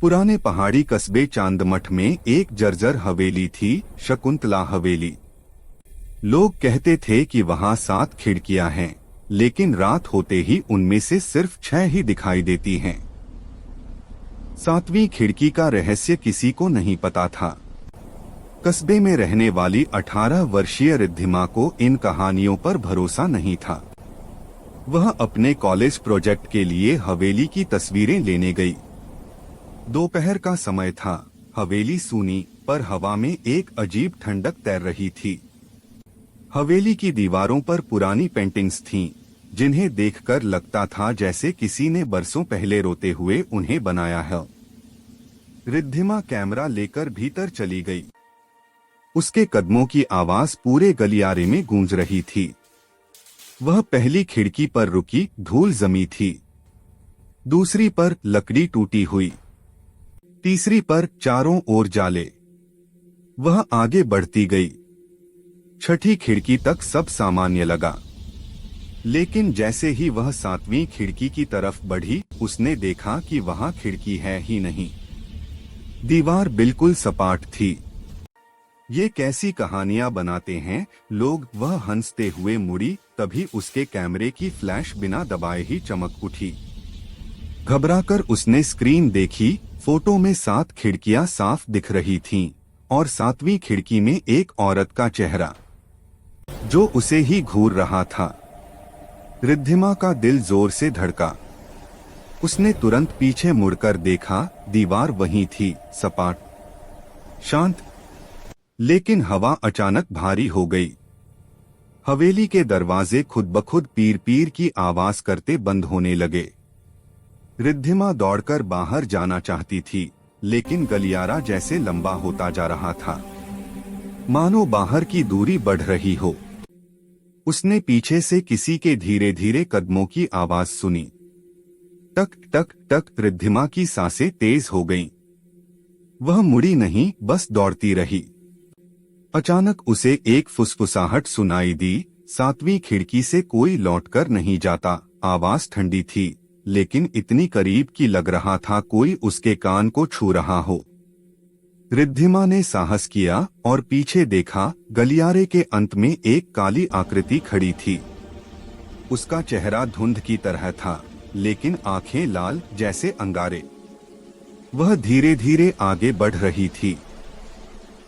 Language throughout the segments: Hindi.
पुराने पहाड़ी कस्बे चांदमठ में एक जर्जर हवेली थी, शकुंतला हवेली। लोग कहते थे कि वहां 7 खिड़कियां हैं, लेकिन रात होते ही उनमें से सिर्फ 6 ही दिखाई देती हैं। 7वीं खिड़की का रहस्य किसी को नहीं पता था। कस्बे में रहने वाली 18 वर्षीय रिद्धिमा को इन कहानियों पर भरोसा नहीं था। वह अपने कॉलेज प्रोजेक्ट के लिए हवेली की तस्वीरें लेने गई। दोपहर का समय था। हवेली सूनी, पर हवा में एक अजीब ठंडक तैर रही थी। हवेली की दीवारों पर पुरानी पेंटिंग्स थीं, जिन्हें देखकर लगता था जैसे किसी ने बरसों पहले रोते हुए उन्हें बनाया है। रिद्धिमा कैमरा लेकर भीतर चली गई। उसके कदमों की आवाज पूरे गलियारे में गूंज रही थी। वह पहली खिड़की पर रुकी, धूल जमी थी। दूसरी पर लकड़ी टूटी हुई, तीसरी पर चारों ओर जाले। वह आगे बढ़ती गई। छठी खिड़की तक सब सामान्य लगा, लेकिन जैसे ही वह 7वीं खिड़की की तरफ बढ़ी, उसने देखा कि वहां खिड़की है ही नहीं। दीवार बिल्कुल सपाट थी। ये कैसी कहानियां बनाते हैं लोग, वह हंसते हुए मुड़ी। तभी उसके कैमरे की फ्लैश बिना दबाए ही चमक उठी। घबराकर उसने स्क्रीन देखी। फोटो में 7 खिड़कियां साफ दिख रही थीं, और 7वीं खिड़की में एक औरत का चेहरा, जो उसे ही घूर रहा था। रिद्धिमा का दिल जोर से धड़का। उसने तुरंत पीछे मुड़कर देखा। दीवार वहीं थी, सपाट, शांत। लेकिन हवा अचानक भारी हो गई। हवेली के दरवाजे खुद ब खुद पीर पीर की आवाज करते बंद होने लगे। रिद्धिमा दौड़कर बाहर जाना चाहती थी, लेकिन गलियारा जैसे लंबा होता जा रहा था, मानो बाहर की दूरी बढ़ रही हो। उसने पीछे से किसी के धीरे धीरे कदमों की आवाज सुनी। टक टक टक। रिद्धिमा की सांसें तेज हो गईं। वह मुड़ी नहीं, बस दौड़ती रही। अचानक उसे एक फुसफुसाहट सुनाई दी। 7वीं खिड़की से कोई लौटकर नहीं जाता। आवाज ठंडी थी, लेकिन इतनी करीब कि लग रहा था कोई उसके कान को छू रहा हो। रिद्धिमा ने साहस किया और पीछे देखा। गलियारे के अंत में एक काली आकृति खड़ी थी। उसका चेहरा धुंध की तरह था, लेकिन आंखें लाल जैसे अंगारे। वह धीरे धीरे आगे बढ़ रही थी।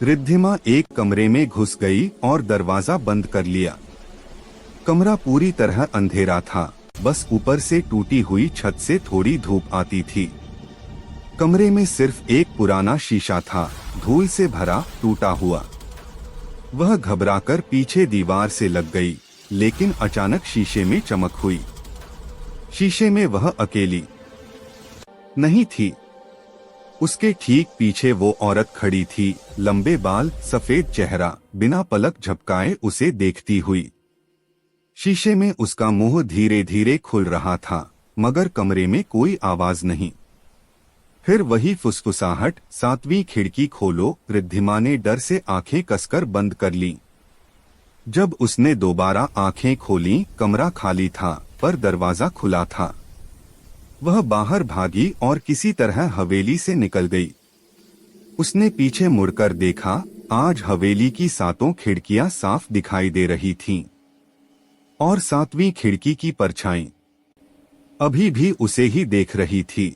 रिद्धिमा एक कमरे में घुस गई और दरवाजा बंद कर लिया। कमरा पूरी तरह अंधेरा था, बस ऊपर से टूटी हुई छत से थोड़ी धूप आती थी। कमरे में सिर्फ एक पुराना शीशा था, धूल से भरा, टूटा हुआ। वह घबराकर पीछे दीवार से लग गई, लेकिन अचानक शीशे में चमक हुई। शीशे में वह अकेली नहीं थी। उसके ठीक पीछे वो औरत खड़ी थी, लंबे बाल, सफेद चेहरा, बिना पलक झपकाए उसे देखती हुई। शीशे में उसका मुंह धीरे धीरे खुल रहा था, मगर कमरे में कोई आवाज नहीं। फिर वही फुसफुसाहट, 7वीं खिड़की खोलो। रिद्धिमा ने डर से आंखें कसकर बंद कर लीं। जब उसने दोबारा आंखें खोलीं, कमरा खाली था, पर दरवाजा खुला था। वह बाहर भागी और किसी तरह हवेली से निकल गई। उसने पीछे मुड़कर देखा। आज हवेली की 7 खिड़कियां साफ दिखाई दे रही थीं, और 7वीं खिड़की की परछाई अभी भी उसे ही देख रही थी।